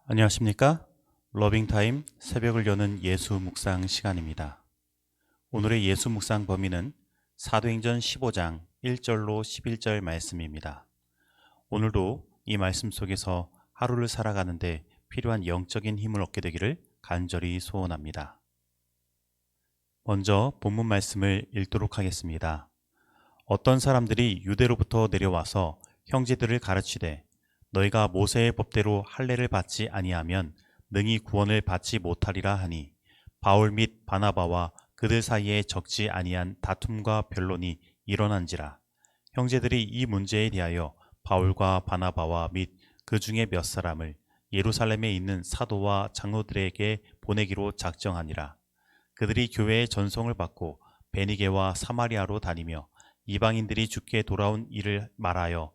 안녕하십니까? 러빙타임 새벽을 여는 예수 묵상 시간입니다. 오늘의 예수 묵상 범위는 사도행전 15장 1절로 11절 말씀입니다. 오늘도 이 말씀 속에서 하루를 살아가는데 필요한 영적인 힘을 얻게 되기를 간절히 소원합니다. 먼저 본문 말씀을 읽도록 하겠습니다. 어떤 사람들이 유대로부터 내려와서 형제들을 가르치되 너희가 모세의 법대로 할례를 받지 아니하면 능히 구원을 받지 못하리라 하니 바울 및 바나바와 그들 사이에 적지 아니한 다툼과 변론이 일어난지라. 형제들이 이 문제에 대하여 바울과 바나바와 및 그 중에 몇 사람을 예루살렘에 있는 사도와 장로들에게 보내기로 작정하니라. 그들이 교회의 전송을 받고 베니게와 사마리아로 다니며 이방인들이 주께 돌아온 일을 말하여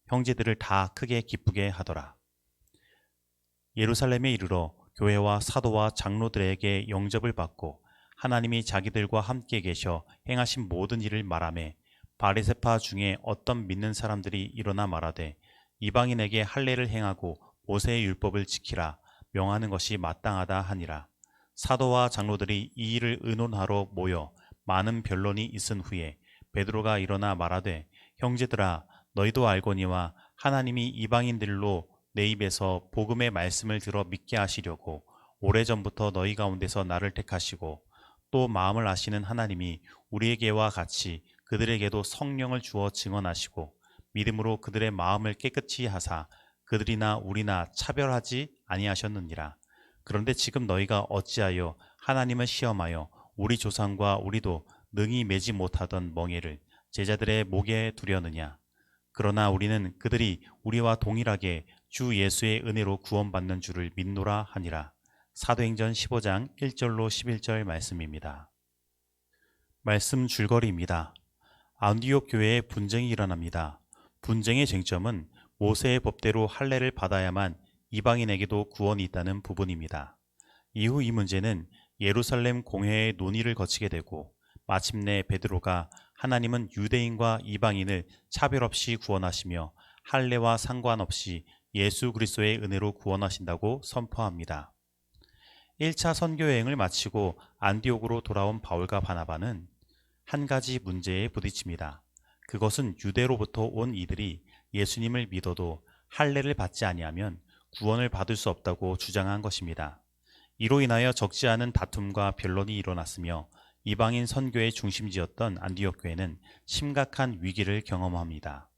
형제들을 다 크게 기쁘게 하더라. 예루살렘에 이르러 교회와 사도와 장로들에게 영접을 받고 하나님이 자기들과 함께 계셔 행하신 모든 일을 말하매 바리새파 중에 어떤 믿는 사람들이 일어나 말하되 이방인에게 할례를 행하고 모세의 율법을 지키라 명하는 것이 마땅하다 하니라. 사도와 장로들이 이 일을 의논하러 모여 많은 변론이 있은 후에 베드로가 일어나 말하되 형제들아 너희도 알거니와 하나님이 이방인들로 내 입에서 복음의 말씀을 들어 믿게 하시려고 오래전부터 너희 가운데서 나를 택하시고 또 마음을 아시는 하나님이 우리에게와 같이 그들에게도 성령을 주어 증언하시고 믿음으로 그들의 마음을 깨끗이 하사 그들이나 우리나 차별하지 아니하셨느니라. 그런데 지금 너희가 어찌하여 하나님을 시험하여 우리 조상과 우리도 능히 매지 못하던 멍에를 제자들의 목에 두려느냐. 그러나 우리는 그들이 우리와 동일하게 주 예수의 은혜로 구원받는 줄을 믿노라 하니라. 사도행전 15장 1절로 11절 말씀입니다. 말씀 줄거리입니다. 안디옥 교회에 분쟁이 일어납니다. 분쟁의 쟁점은 모세의 법대로 할례를 받아야만 이방인에게도 구원이 있다는 부분입니다. 이후 이 문제는 예루살렘 공회의 논의를 거치게 되고 마침내 베드로가 하나님은 유대인과 이방인을 차별 없이 구원하시며 할례와 상관없이 예수 그리스도의 은혜로 구원하신다고 선포합니다. 1차 선교 여행을 마치고 안디옥으로 돌아온 바울과 바나바는 한 가지 문제에 부딪힙니다. 그것은 유대로부터 온 이들이 예수님을 믿어도 할례를 받지 아니하면 구원을 받을 수 없다고 주장한 것입니다. 이로 인하여 적지 않은 다툼과 변론이 일어났으며 이방인 선교의 중심지였던 안디옥 교회는 심각한 위기를 경험합니다.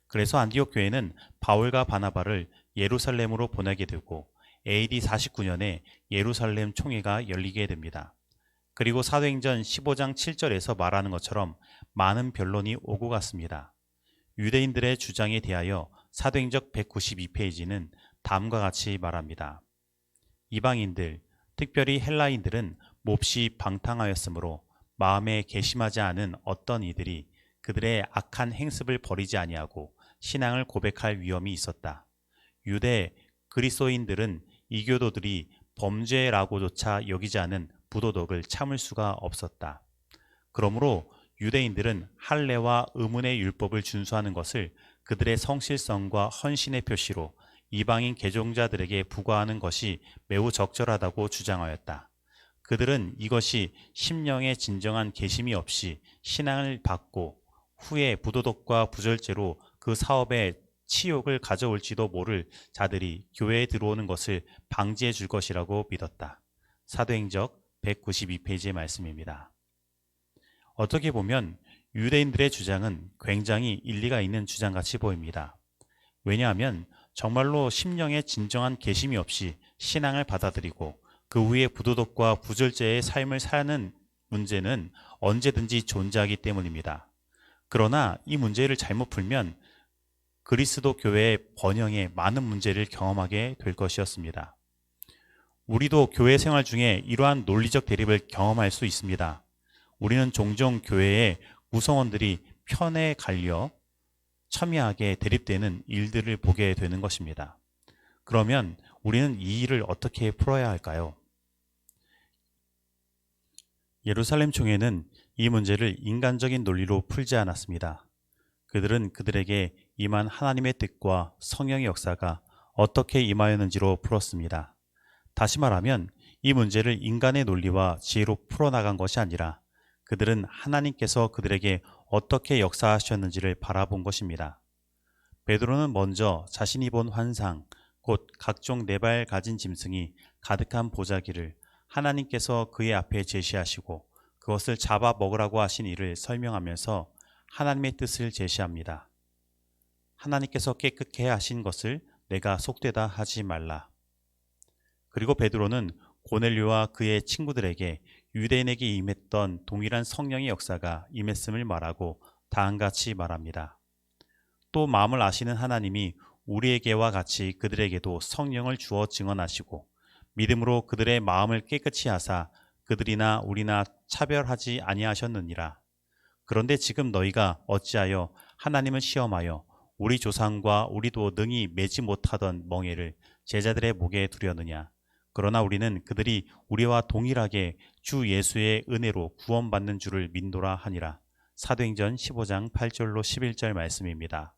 그래서 안디옥 교회는 바울과 바나바를 예루살렘으로 보내게 되고 AD 49년에 예루살렘 총회가 열리게 됩니다. 그리고 사도행전 15장 7절에서 말하는 것처럼 많은 변론이 오고 갔습니다. 유대인들의 주장에 대하여 사도행전 192페이지는 다음과 같이 말합니다. 이방인들, 특별히 헬라인들은 몹시 방탕하였으므로 마음에 개심하지 않은 어떤 이들이 그들의 악한 행습을 버리지 아니하고 신앙을 고백할 위험이 있었다. 유대 그리스도인들은 이교도들이 범죄라고조차 여기지 않은 부도덕을 참을 수가 없었다. 그러므로 유대인들은 할례와 의문의 율법을 준수하는 것을 그들의 성실성과 헌신의 표시로 이방인 개종자들에게 부과하는 것이 매우 적절하다고 주장하였다. 그들은 이것이 심령의 진정한 개심이 없이 신앙을 받고 후에 부도덕과 부절제로 그 사업에 치욕을 가져올지도 모를 자들이 교회에 들어오는 것을 방지해 줄 것이라고 믿었다. 사도행전 192페이지의 말씀입니다. 어떻게 보면 유대인들의 주장은 굉장히 일리가 있는 주장같이 보입니다. 왜냐하면 정말로 심령에 진정한 개심이 없이 신앙을 받아들이고 그 후에 부도덕과 부절제의 삶을 사는 문제는 언제든지 존재하기 때문입니다. 그러나 이 문제를 잘못 풀면 그리스도 교회의 번영에 많은 문제를 경험하게 될 것이었습니다. 우리도 교회 생활 중에 이러한 논리적 대립을 경험할 수 있습니다. 우리는 종종 교회의 구성원들이 편에 갈려 첨예하게 대립되는 일들을 보게 되는 것입니다. 그러면 우리는 이 일을 어떻게 풀어야 할까요? 예루살렘 총회는 이 문제를 인간적인 논리로 풀지 않았습니다. 그들은 그들에게 임한 하나님의 뜻과 성령의 역사가 어떻게 임하였는지로 풀었습니다. 다시 말하면 이 문제를 인간의 논리와 지혜로 풀어나간 것이 아니라 그들은 하나님께서 그들에게 어떻게 역사하셨는지를 바라본 것입니다. 베드로는 먼저 자신이 본 환상, 곧 각종 네 발 가진 짐승이 가득한 보자기를 하나님께서 그의 앞에 제시하시고 그것을 잡아 먹으라고 하신 일을 설명하면서 하나님의 뜻을 제시합니다. 하나님께서 깨끗게 하신 것을 내가 속되다 하지 말라. 그리고 베드로는 고넬료와 그의 친구들에게 유대인에게 임했던 동일한 성령의 역사가 임했음을 말하고 다음같이 말합니다. 또 마음을 아시는 하나님이 우리에게와 같이 그들에게도 성령을 주어 증언하시고 믿음으로 그들의 마음을 깨끗이 하사 그들이나 우리나 차별하지 아니하셨느니라. 그런데 지금 너희가 어찌하여 하나님을 시험하여 우리 조상과 우리도 능히 매지 못하던 멍에를 제자들의 목에 두려느냐. 그러나 우리는 그들이 우리와 동일하게 주 예수의 은혜로 구원받는 줄을 믿노라 하니라. 사도행전 15장 8절로 11절 말씀입니다.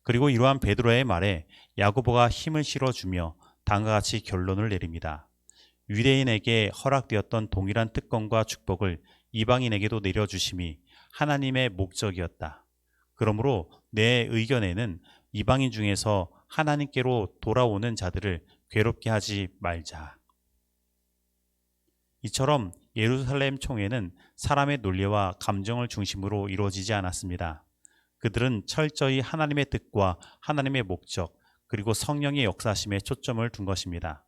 그리고 이러한 베드로의 말에 야고보가 힘을 실어주며 다음과 같이 결론을 내립니다. 유대인에게 허락되었던 동일한 특권과 축복을 이방인에게도 내려주심이 하나님의 목적이었다. 그러므로 내 의견에는 이방인 중에서 하나님께로 돌아오는 자들을 괴롭게 하지 말자. 이처럼 예루살렘 총회는 사람의 논리와 감정을 중심으로 이루어지지 않았습니다. 그들은 철저히 하나님의 뜻과 하나님의 목적 그리고 성령의 역사심에 초점을 둔 것입니다.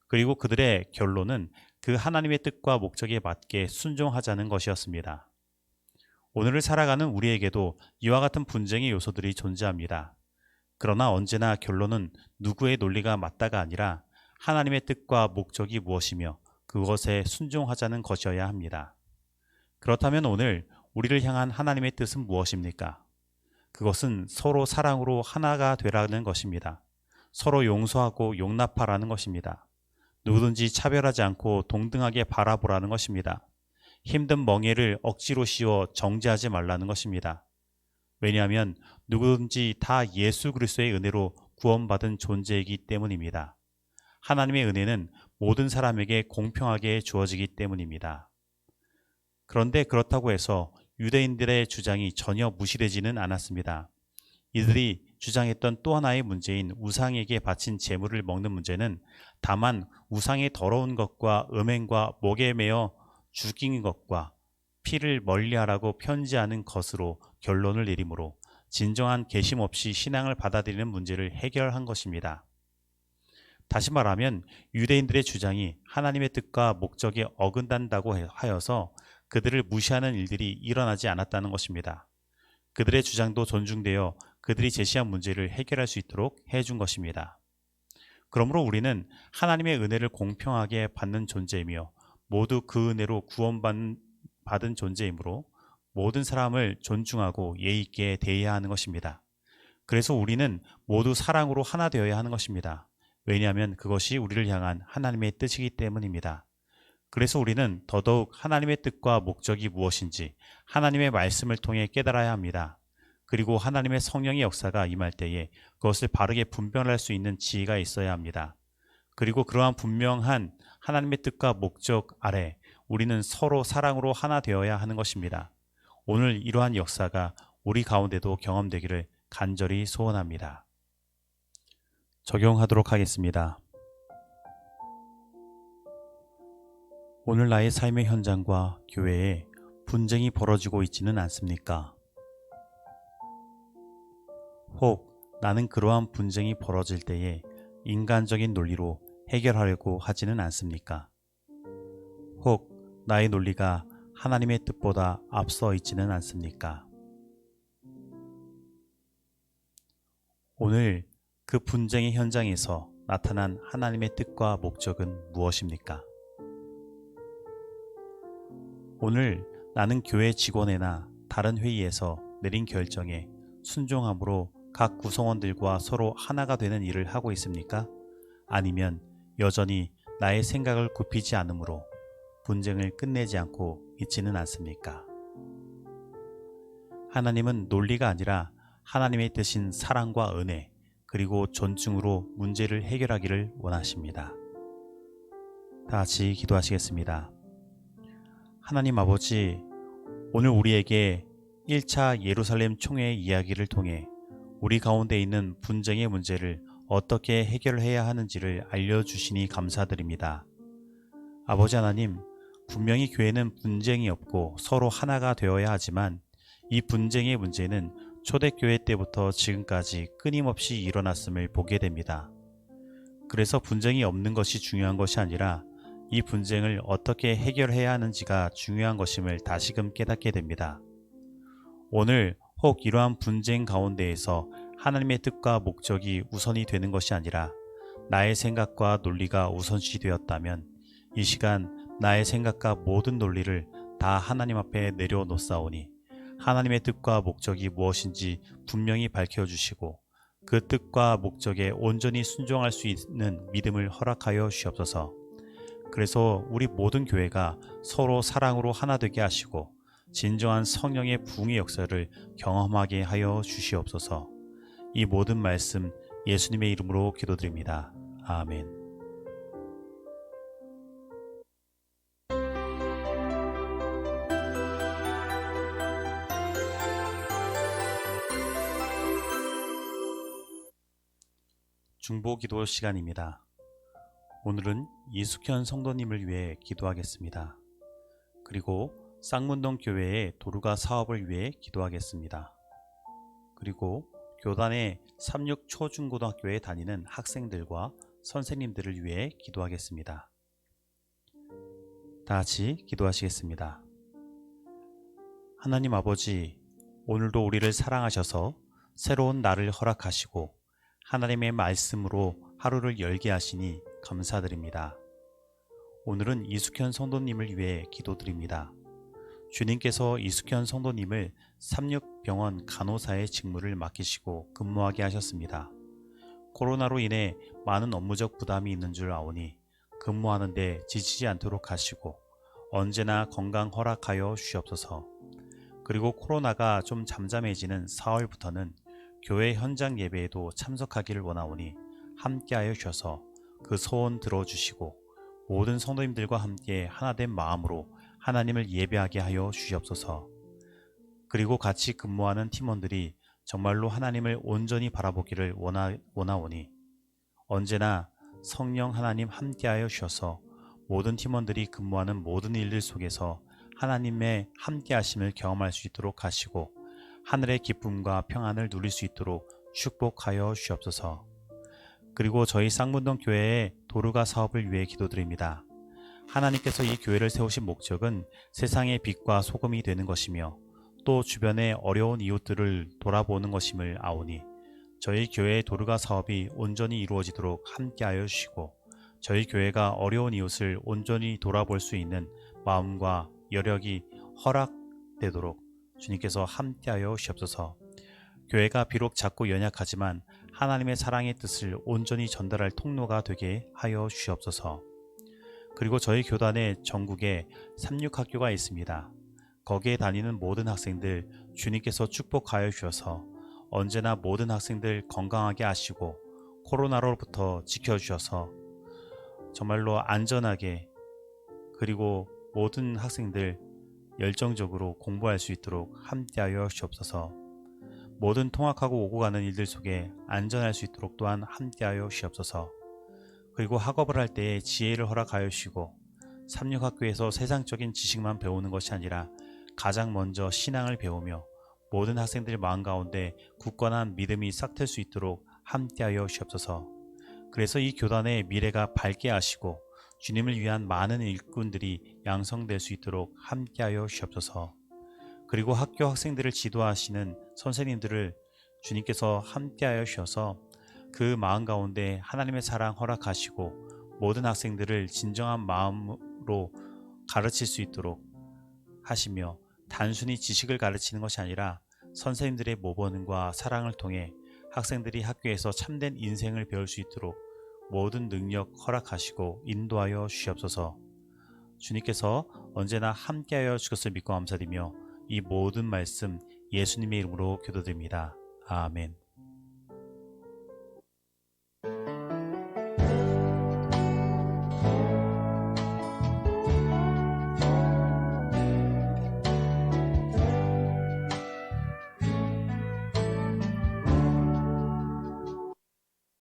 그리고 그들의 결론은 그 하나님의 뜻과 목적에 맞게 순종하자는 것이었습니다. 오늘을 살아가는 우리에게도 이와 같은 분쟁의 요소들이 존재합니다. 그러나 언제나 결론은 누구의 논리가 맞다가 아니라 하나님의 뜻과 목적이 무엇이며 그것에 순종하자는 것이어야 합니다. 그렇다면 오늘 우리를 향한 하나님의 뜻은 무엇입니까? 그것은 서로 사랑으로 하나가 되라는 것입니다. 서로 용서하고 용납하라는 것입니다. 누구든지 차별하지 않고 동등하게 바라보라는 것입니다. 힘든 멍에를 억지로 씌워 정죄하지 말라는 것입니다. 왜냐하면 누구든지 다 예수 그리스도의 은혜로 구원받은 존재이기 때문입니다. 하나님의 은혜는 모든 사람에게 공평하게 주어지기 때문입니다. 그런데 그렇다고 해서 유대인들의 주장이 전혀 무시되지는 않았습니다. 이들이 주장했던 또 하나의 문제인 우상에게 바친 제물을 먹는 문제는 다만 우상의 더러운 것과 음행과 목에 매어 죽인 것과 피를 멀리하라고 편지하는 것으로 결론을 내리므로 진정한 개심 없이 신앙을 받아들이는 문제를 해결한 것입니다. 다시 말하면 유대인들의 주장이 하나님의 뜻과 목적에 어긋난다고 하여서 그들을 무시하는 일들이 일어나지 않았다는 것입니다. 그들의 주장도 존중되어 그들이 제시한 문제를 해결할 수 있도록 해준 것입니다. 그러므로 우리는 하나님의 은혜를 공평하게 받는 존재이며 모두 그 은혜로 구원받은 존재이므로 모든 사람을 존중하고 예의 있게 대해야 하는 것입니다. 그래서 우리는 모두 사랑으로 하나 되어야 하는 것입니다. 왜냐하면 그것이 우리를 향한 하나님의 뜻이기 때문입니다. 그래서 우리는 더더욱 하나님의 뜻과 목적이 무엇인지 하나님의 말씀을 통해 깨달아야 합니다. 그리고 하나님의 성령의 역사가 임할 때에 그것을 바르게 분별할 수 있는 지혜가 있어야 합니다. 그리고 그러한 분명한 하나님의 뜻과 목적 아래 우리는 서로 사랑으로 하나 되어야 하는 것입니다. 오늘 이러한 역사가 우리 가운데도 경험되기를 간절히 소원합니다. 적용하도록 하겠습니다. 오늘 나의 삶의 현장과 교회에 분쟁이 벌어지고 있지는 않습니까? 혹 나는 그러한 분쟁이 벌어질 때에 인간적인 논리로 해결하려고 하지는 않습니까? 혹 나의 논리가 하나님의 뜻보다 앞서 있지는 않습니까? 오늘 그 분쟁의 현장에서 나타난 하나님의 뜻과 목적은 무엇입니까? 오늘 나는 교회 직원회나 다른 회의에서 내린 결정에 순종함으로 각 구성원들과 서로 하나가 되는 일을 하고 있습니까? 아니면 여전히 나의 생각을 굽히지 않으므로 분쟁을 끝내지 않고 있지는 않습니까? 하나님은 논리가 아니라 하나님의 뜻인 사랑과 은혜, 그리고 존중으로 문제를 해결하기를 원하십니다. 다 같이 기도하시겠습니다. 하나님 아버지, 오늘 우리에게 1차 예루살렘 총회 이야기를 통해 우리 가운데 있는 분쟁의 문제를 어떻게 해결해야 하는지를 알려주시니 감사드립니다. 아버지 하나님, 분명히 교회는 분쟁이 없고 서로 하나가 되어야 하지만 이 분쟁의 문제는 초대교회 때부터 지금까지 끊임없이 일어났음을 보게 됩니다. 그래서 분쟁이 없는 것이 중요한 것이 아니라 이 분쟁을 어떻게 해결해야 하는지가 중요한 것임을 다시금 깨닫게 됩니다. 오늘 혹 이러한 분쟁 가운데에서 하나님의 뜻과 목적이 우선이 되는 것이 아니라 나의 생각과 논리가 우선시 되었다면 이 시간 나의 생각과 모든 논리를 다 하나님 앞에 내려놓사오니 하나님의 뜻과 목적이 무엇인지 분명히 밝혀주시고 그 뜻과 목적에 온전히 순종할 수 있는 믿음을 허락하여 주시옵소서. 그래서 우리 모든 교회가 서로 사랑으로 하나 되게 하시고 진정한 성령의 부흥의 역사를 경험하게 하여 주시옵소서. 이 모든 말씀 예수님의 이름으로 기도드립니다. 아멘. 중보 기도 시간입니다. 오늘은 이숙현 성도님을 위해 기도하겠습니다. 그리고 쌍문동 교회의 도루가 사업을 위해 기도하겠습니다. 그리고 교단의 36 초중고등학교에 다니는 학생들과 선생님들을 위해 기도하겠습니다. 다 같이 기도하시겠습니다. 하나님 아버지, 오늘도 우리를 사랑하셔서 새로운 날을 허락하시고 하나님의 말씀으로 하루를 열게 하시니 감사드립니다. 오늘은 이숙현 성도님을 위해 기도드립니다. 주님께서 이숙현 성도님을 36병원 간호사의 직무를 맡기시고 근무하게 하셨습니다. 코로나로 인해 많은 업무적 부담이 있는 줄 아오니 근무하는데 지치지 않도록 하시고 언제나 건강 허락하여 주시옵소서. 그리고 코로나가 좀 잠잠해지는 4월부터는 교회 현장 예배에도 참석하기를 원하오니 함께하여 주셔서 그 소원 들어주시고 모든 성도님들과 함께 하나된 마음으로 하나님을 예배하게 하여 주시옵소서. 그리고 같이 근무하는 팀원들이 정말로 하나님을 온전히 바라보기를 원하오니 언제나 성령 하나님 함께하여 주셔서 모든 팀원들이 근무하는 모든 일들 속에서 하나님의 함께하심을 경험할 수 있도록 하시고 하늘의 기쁨과 평안을 누릴 수 있도록 축복하여 주시옵소서. 그리고 저희 쌍문동 교회의 도루가 사업을 위해 기도드립니다. 하나님께서 이 교회를 세우신 목적은 세상의 빛과 소금이 되는 것이며 또 주변의 어려운 이웃들을 돌아보는 것임을 아오니 저희 교회의 도루가 사업이 온전히 이루어지도록 함께하여 주시고 저희 교회가 어려운 이웃을 온전히 돌아볼 수 있는 마음과 여력이 허락되도록 주님께서 함께하여 주시옵소서. 교회가 비록 작고 연약하지만 하나님의 사랑의 뜻을 온전히 전달할 통로가 되게 하여 주시옵소서. 그리고 저희 교단에 전국에 36학교가 있습니다. 거기에 다니는 모든 학생들 주님께서 축복하여 주셔서 언제나 모든 학생들 건강하게 하시고 코로나로부터 지켜주셔서 정말로 안전하게 그리고 모든 학생들 열정적으로 공부할 수 있도록 함께하여 주시옵소서. 모든 통학하고 오고 가는 일들 속에 안전할 수 있도록 또한 함께하여 주시옵소서. 그리고 학업을 할 때에 지혜를 허락하여 주시고 삼육학교에서 세상적인 지식만 배우는 것이 아니라 가장 먼저 신앙을 배우며 모든 학생들 마음 가운데 굳건한 믿음이 싹틀 수 있도록 함께하여 주시옵소서. 그래서 이 교단의 미래가 밝게 하시고 주님을 위한 많은 일꾼들이 양성될 수 있도록 함께하여 주시옵소서. 그리고 학교 학생들을 지도하시는 선생님들을 주님께서 함께하여 주셔서 그 마음 가운데 하나님의 사랑 허락하시고 모든 학생들을 진정한 마음으로 가르칠 수 있도록 하시며 단순히 지식을 가르치는 것이 아니라 선생님들의 모범과 사랑을 통해 학생들이 학교에서 참된 인생을 배울 수 있도록 모든 능력 허락하시고 인도하여 주시옵소서. 주님께서 언제나 함께하여 주셨을 믿고 감사드리며 이 모든 말씀 예수님의 이름으로 기도드립니다. 아멘.